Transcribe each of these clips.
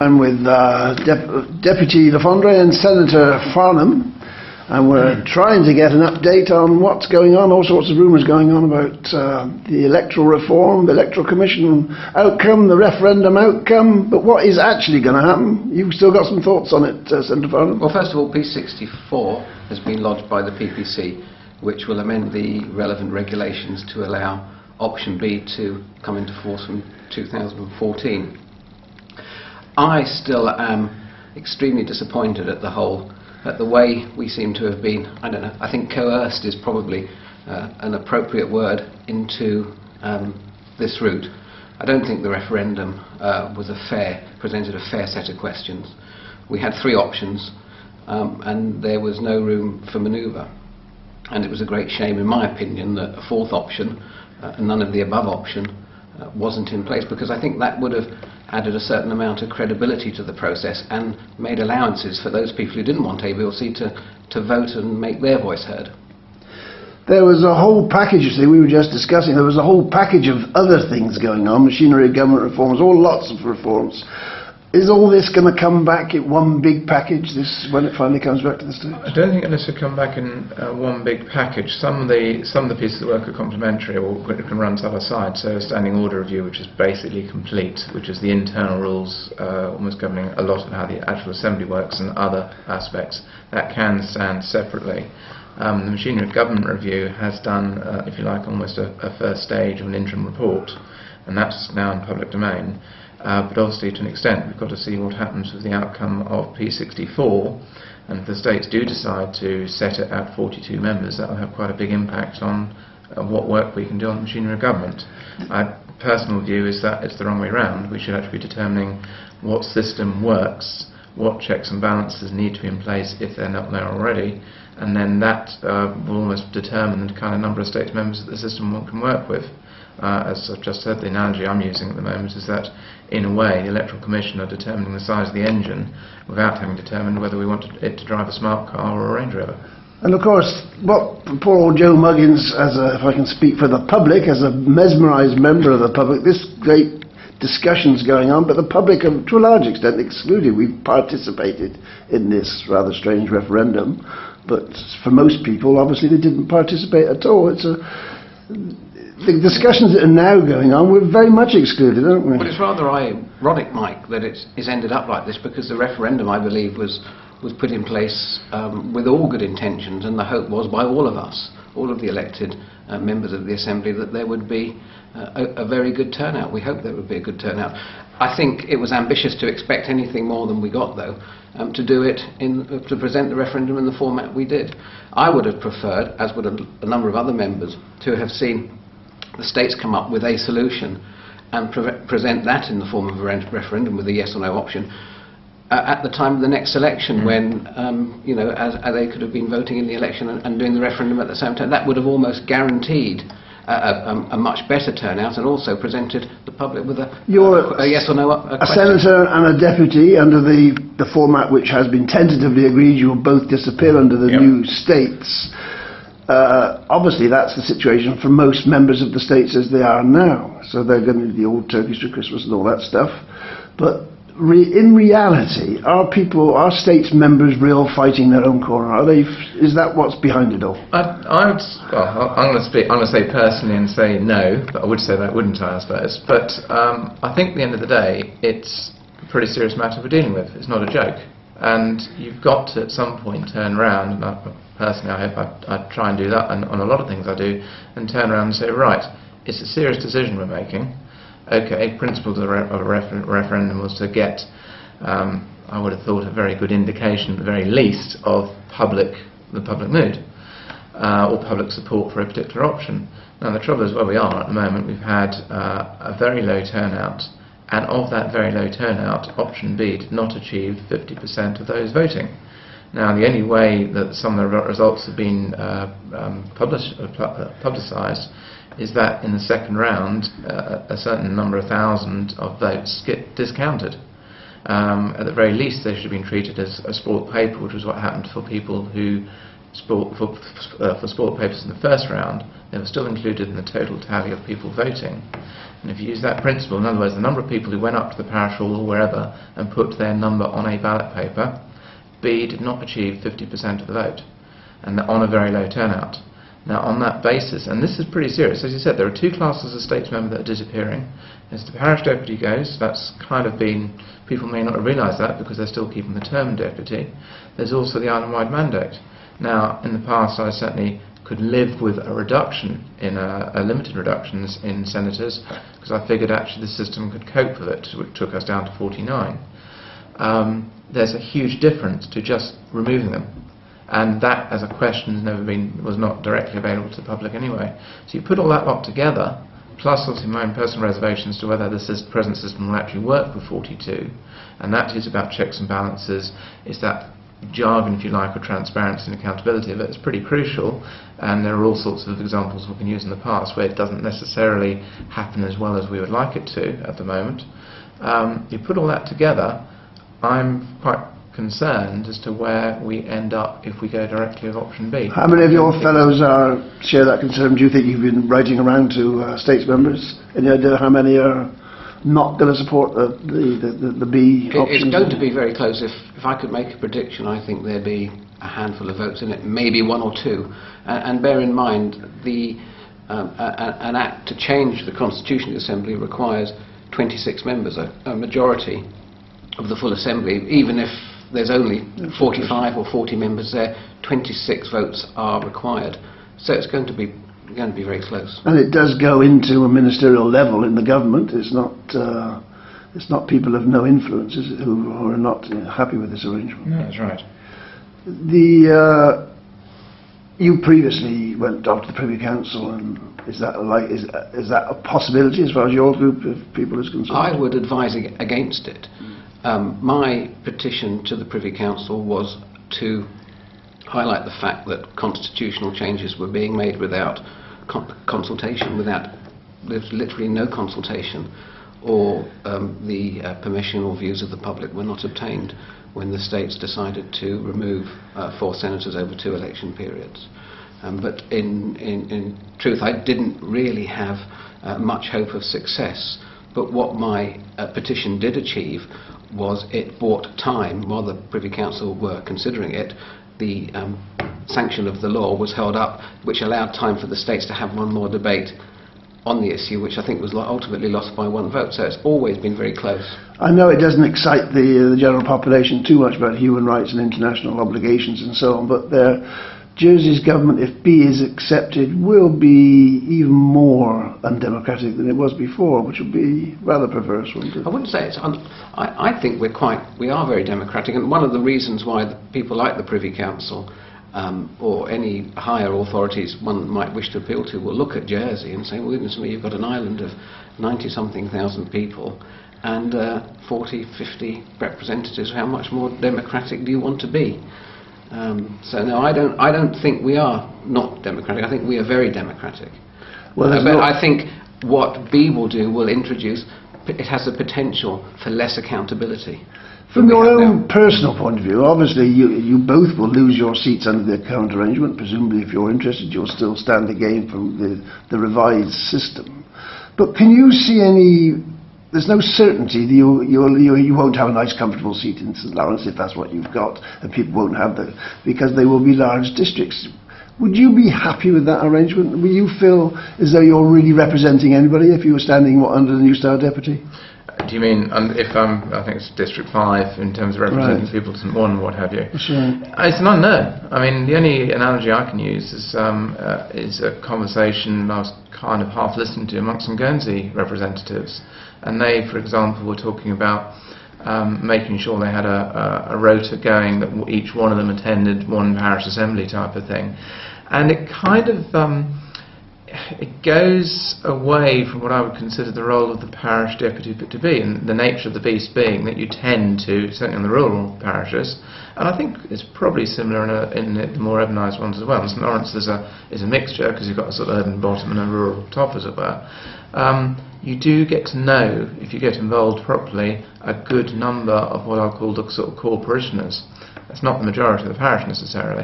I'm with Deputy Lafondre and Senator Farnham, and we're trying to get an update on what's going on. All sorts of rumours going on about the Electoral Reform, the Electoral Commission outcome, the referendum outcome, but what is actually going to happen? You've still got some thoughts on it, Senator Farnham? Well, first of all, P64 has been lodged by the PPC, which will amend the relevant regulations to allow Option B to come into force from 2014. I still am extremely disappointed at the way we seem to have been, I think coerced is probably an appropriate word, into this route. I don't think the referendum presented a fair set of questions. We had three options and there was no room for manoeuvre. And it was a great shame, in my opinion, that a fourth option, none of the above option, wasn't in place, because I think that would have added a certain amount of credibility to the process and made allowances for those people who didn't want A, B or C to vote and make their voice heard. There was a whole package, you see, we were just discussing, there was a whole package of other things going on, machinery, government reforms, lots of reforms. Is all this going to come back in one big package when it finally comes back to the States? I don't think it necessarily come back in one big package. Some of the pieces of work are complementary or can run side by side. So a standing order review, which is basically complete, which is the internal rules almost governing a lot of how the actual assembly works and other aspects, that can stand separately. The machinery of government review has done, if you like, almost a first stage of an interim report, and that's now in public domain. But obviously, to an extent, we've got to see what happens with the outcome of P64, and if the states do decide to set it at 42 members, that will have quite a big impact on what work we can do on the machinery of government. My personal view is that it's the wrong way round. We should actually be determining what system works, what checks and balances need to be in place if they're not there already, and then that will almost determine the kind of number of states members that the system can work with. As I've just said, the analogy I'm using at the moment is that, in a way, the Electoral Commission are determining the size of the engine without having determined whether we want it to drive a smart car or a Range Rover. And of course, what poor old Joe Muggins, if I can speak for the public, as a mesmerised member of the public, this great discussion's going on, but the public are to a large extent excluded. We've participated in this rather strange referendum, but for most people, obviously, they didn't participate at all. The discussions that are now going on, we're very much excluded, aren't we? Well, it's rather ironic, Mike, that it's ended up like this, because the referendum, I believe, was put in place with all good intentions, and the hope was by all of us, all of the elected members of the Assembly, that there would be a very good turnout. We hope there would be a good turnout. I think it was ambitious to expect anything more than we got, though, to do it to present the referendum in the format we did. I would have preferred, as would a number of other members, to have seen the states come up with a solution and present that in the form of a referendum with a yes or no option at the time of the next election, when as they could have been voting in the election and doing the referendum at the same time. That would have almost guaranteed a much better turnout, and also presented the public with a yes or no question. A senator and a deputy under the format which has been tentatively agreed. You will both disappear under the new states. Obviously that's the situation for most members of the states as they are now, so they're going to be the old turkeys for Christmas and all that stuff. But in reality, are states members real fighting their own corner? Is that what's behind it all? I'm going to say personally and say no, but I would say that, wouldn't I suppose? But I think at the end of the day, it's a pretty serious matter we're dealing with. It's not a joke, and you've got to at some point turn around, and personally I hope I try and do that on a lot of things I do, and turn around and say, right, it's a serious decision we're making. Okay, principles of a referendum was to get, I would have thought, a very good indication, at the very least, of the public mood or public support for a particular option. Now the trouble is, where we are at the moment, we've had a very low turnout, and of that very low turnout, option B did not achieve 50% of those voting. Now, the only way that some of the results have been publicised is that in the second round, a certain number of thousand of votes get discounted. At the very least, they should have been treated as a sport paper, which was what happened for people who sport papers in the first round, they were still included in the total tally of people voting. And if you use that principle, in other words, the number of people who went up to the parish hall or wherever and put their number on a ballot paper, B did not achieve 50% of the vote, and on a very low turnout. Now, on that basis, and this is pretty serious, as you said, there are two classes of states member that are disappearing. As the parish deputy goes, that's kind of been, people may not have realised that because they're still keeping the term deputy. There's also the island-wide mandate. Now, in the past, I certainly could live with a reduction in a limited reductions in senators, because I figured actually the system could cope with it, which took us down to 49. There's a huge difference to just removing them, and that as a question was not directly available to the public anyway. So you put all that lot together, plus obviously my own personal reservations to whether the present system will actually work with 42, and that is about checks and balances. It's that jargon, if you like, of transparency and accountability of it. It's pretty crucial, and there are all sorts of examples we can use in the past where it doesn't necessarily happen as well as we would like it to at the moment. You put all that together, I'm quite concerned as to where we end up if we go directly with option B. How many of your fellows share that concern? Do you think you've been writing around to states members? Any idea how many are not going to support the B option? It's going to be very close. If I could make a prediction, I think there'd be a handful of votes in it, maybe one or two. And bear in mind, an act to change the Constitutional Assembly requires 26 members, a majority of the full Assembly. Even if there's only 45 or 40 members there, 26 votes are required. So it's going to be very close. And it does go into a ministerial level in the government. It's not people of no influence, is it, who are not happy with this arrangement. No, that's right. You previously went off to the Privy Council, and is that a possibility as far as your group of people is concerned? I would advise against it. My petition to the Privy Council was to highlight the fact that constitutional changes were being made without consultation, there's literally no consultation, or the permission or views of the public were not obtained when the states decided to remove 4 senators over 2 election periods. But in truth, I didn't really have much hope of success. But what my petition did achieve was it bought time while the Privy Council were considering it. The sanction of the law was held up, which allowed time for the states to have one more debate on the issue, which I think was ultimately lost by 1 vote. So it's always been very close. I know it doesn't excite the general population too much about human rights and international obligations and so on, but Jersey's government, if B is accepted, will be even more undemocratic than it was before, which would be rather perverse, wouldn't it? I wouldn't say it's... I think we are very democratic, and one of the reasons why people like the Privy Council or any higher authorities one might wish to appeal to will look at Jersey and say, well, goodness me, you've got an island of 90-something thousand people and 40, 50 representatives. How much more democratic do you want to be? So no, I don't think we are not democratic. I think we are very democratic. Well, but I think what B will do will introduce, it has the potential for less accountability. From your own personal point of view, obviously you both will lose your seats under the current arrangement. Presumably, if you're interested, you'll still stand to gain from the revised system. But can you see any... There's no certainty that you won't have a nice comfortable seat in St Lawrence if that's what you've got, and people won't have that because they will be large districts. Would you be happy with that arrangement? Will you feel as though you're really representing anybody if you were standing under the New Star deputy? Do you mean if I think it's District 5 in terms of representing people to St Warren and what have you? Sure. It's an unknown. I mean, the only analogy I can use is a conversation I was kind of half listening to amongst some Guernsey representatives, and they, for example, were talking about making sure they had a rota going that each one of them attended one parish assembly type of thing, and it kind of it goes away from what I would consider the role of the parish deputy to be, and the nature of the beast being that you tend to, certainly on the rural parishes, and I think it's probably similar in the more urbanised ones as well. In St Lawrence is a mixture because you've got a sort of urban bottom and a rural top, as it were. You do get to know, if you get involved properly, a good number of what I'll call the sort of core parishioners. That's not the majority of the parish necessarily.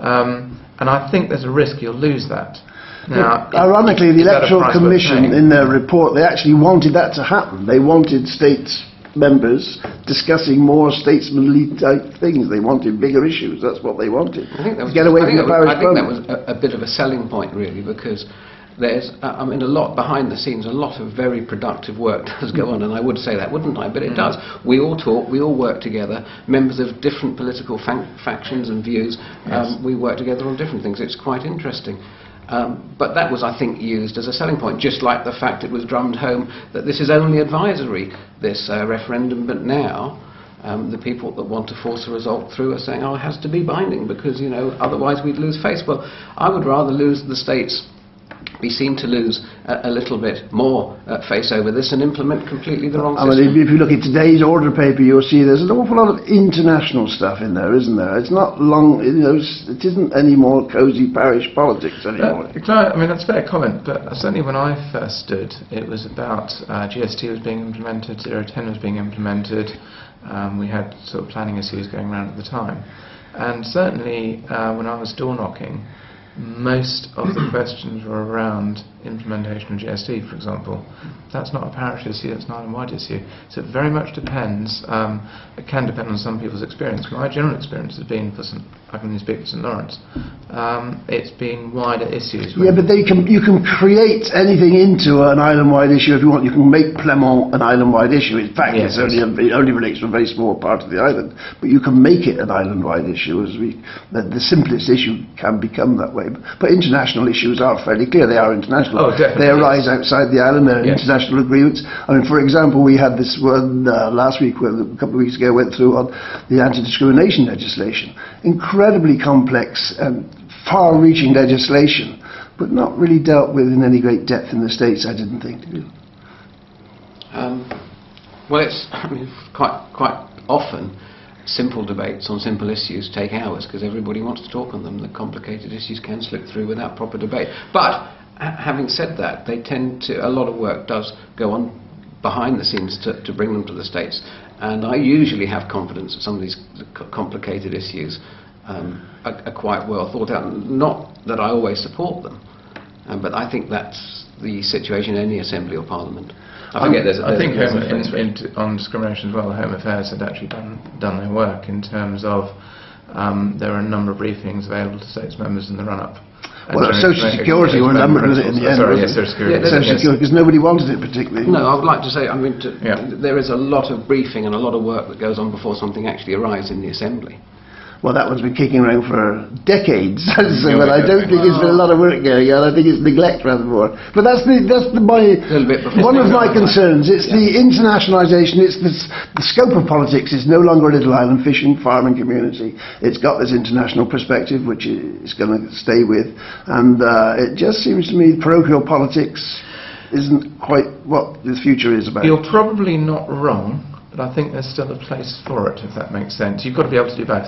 And I think there's a risk you'll lose that. Now, ironically, the is that a Electoral price worth Commission, paying? in their report, they actually wanted that to happen. They wanted states members discussing more statesmanly type things. They wanted bigger issues. That's what they wanted. I think that was Get away from the parish I think that problem. was a bit of a selling point, really, because there's, a lot behind the scenes, a lot of very productive work does go on, and I would say that, wouldn't I? But it does. We all talk, we all work together, members of different political factions and views. Yes. We work together on different things. It's quite interesting. But that was, I think, used as a selling point, just like the fact it was drummed home that this is only advisory, this referendum, but now the people that want to force a result through are saying, oh, it has to be binding because, otherwise we'd lose face. Well, I would rather lose the states, be seen to lose a little bit more face over this and implement completely the wrong system. If you look at today's order paper, you'll see there's an awful lot of international stuff in there, isn't there? It's not long, it isn't any more cosy parish politics anymore. That's a fair comment, but certainly when I first stood, it was about GST was being implemented, 010 was being implemented. We had sort of planning issues going around at the time. And certainly when I was door knocking, most of the questions were around implementation of GST, for example. That's not a parish issue, that's not a wide issue. So it very much depends. It can depend on some people's experience. My general experience has been, I can only speak for St Lawrence, it's been wider issues. Yeah, but you can create anything into an island-wide issue if you want. You can make Plymouth an island-wide issue. In fact, Yes, it only relates to a very small part of the island. But you can make it an island-wide issue. The simplest issue can become that way. But international issues are fairly clear. They are international. Oh, definitely. They arise outside the island. There are Yes. international agreements. For example, we had this one last week, a couple of weeks ago, went through on the anti-discrimination legislation. Incredibly complex and far-reaching legislation, but not really dealt with in any great depth in the States, I didn't think. Well, it's quite often simple debates on simple issues take hours because everybody wants to talk on them. The complicated issues can slip through without proper debate. But having said that, a lot of work does go on behind the scenes to bring them to the States. And I usually have confidence that some of these complicated issues are quite well thought out. Not that I always support them, but I think that's the situation in any assembly or parliament. I think on discrimination as well, Home Affairs had actually done their work in terms of there are a number of briefings available to states members in the run-up. Well, Social Security were numbered with it in the end. Sorry, yes, Social Security. Social Security, because nobody wanted it particularly. No, I would like to say, there is a lot of briefing and a lot of work that goes on before something actually arrives in the Assembly. Well, that one's been kicking around for decades, but I don't think it's been a lot of work going on. I think it's neglect rather more. But that's one of my concerns. It's the internationalisation. It's the scope of politics is no longer a little island fishing, farming community. It's got this international perspective, which it's going to stay with. And it just seems to me parochial politics isn't quite what the future is about. You're probably not wrong, but I think there's still a place for it, if that makes sense. You've got to be able to do both.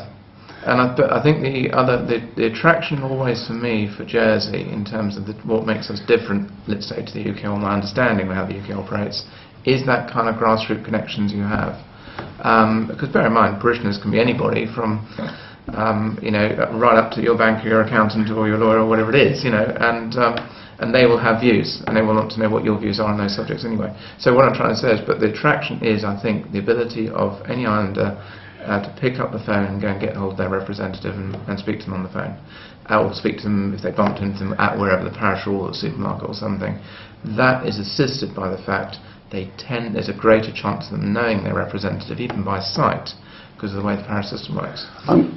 And I think the attraction always for me for Jersey in terms of what makes us different, let's say, to the UK, or my understanding of how the UK operates, is that kind of grassroots connections you have. Because bear in mind, parishioners can be anybody from, right up to your banker, your accountant, or your lawyer, or whatever it is, and they will have views, and they will want to know what your views are on those subjects anyway. So what I'm trying to say is, but the attraction is, I think, the ability of any islander to pick up the phone and go and get hold of their representative and speak to them on the phone, or speak to them if they bumped into them at wherever the parish hall or the supermarket or something. That is assisted by the fact there's a greater chance of them knowing their representative, even by sight, because of the way the parish system works.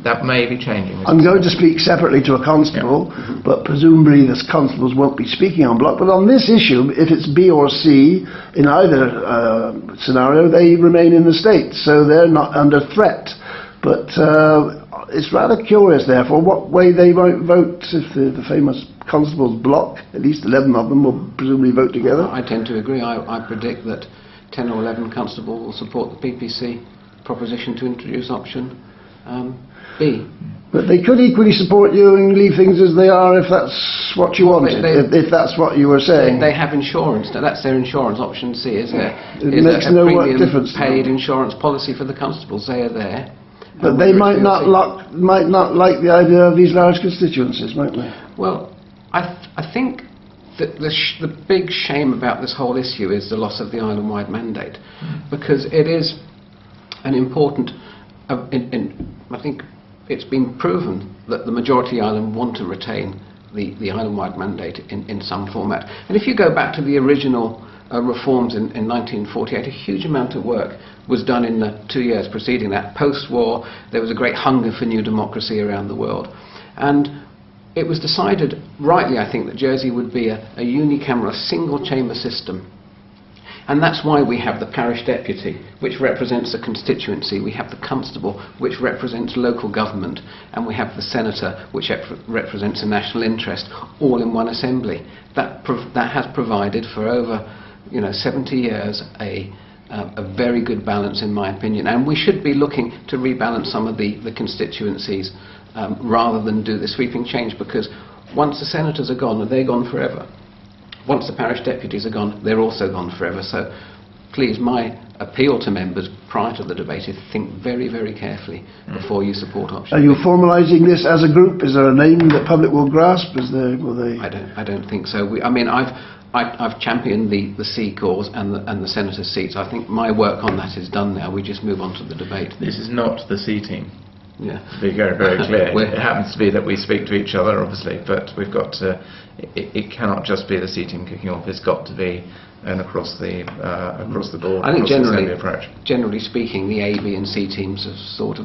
That may be changing. I'm going to speak separately to a constable, but presumably the constables won't be speaking on block. But on this issue, if it's B or C, in either scenario, they remain in the States, so they're not under threat. But it's rather curious, therefore, what way they might vote if the famous constables block. At least 11 of them will presumably vote together. I tend to agree. I predict that 10 or 11 constables will support the PPC proposition to introduce option B. But they could equally support you and leave things as they are if that's what you wanted, if that's what you were saying. They have insurance. That's their insurance. Option C is It makes no difference. paid insurance policy for the constables. They are there. But And they whether it's might not like the idea of these large constituencies, might they? Well, I think that the big shame about this whole issue is the loss of the island-wide mandate, because it is an important. I think it's been proven that the majority island want to retain the island-wide mandate in some format. And if you go back to the original reforms in 1948, a huge amount of work was done in the 2 years preceding that. Post-war, there was a great hunger for new democracy around the world. And it was decided, rightly I think, that Jersey would be a unicameral, single-chamber system. And that's why we have the parish deputy, which represents the constituency, we have the constable, which represents local government, and we have the senator, which represents the national interest, all in one assembly. That has provided for over 70 years a very good balance, in my opinion. And we should be looking to rebalance some of the constituencies rather than do the sweeping change, because once the senators are gone, they're gone forever. Once the parish deputies are gone, they're also gone forever. So please, my appeal to members prior to the debate is think very, very carefully before you support option. Are you formalising this as a group? Is there a name that public will grasp? Will they? I don't think so. I've championed the C cause and the senator's seats. I think my work on that is done now. We just move on to the debate. This is not the C team. Yeah. To be very, very clear. It happens to be that we speak to each other, obviously, but we've got to. It cannot just be the C team kicking off. It's got to be an across the board. I think generally speaking, the A, B, and C teams have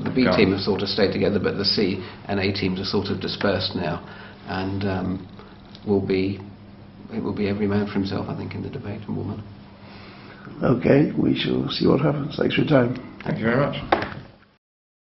the B team have sort of stayed together, but the C and A teams are sort of dispersed now, and it will be every man for himself, I think, in the debate, and woman. Okay, we shall see what happens. Thanks for your time. Thank you very much.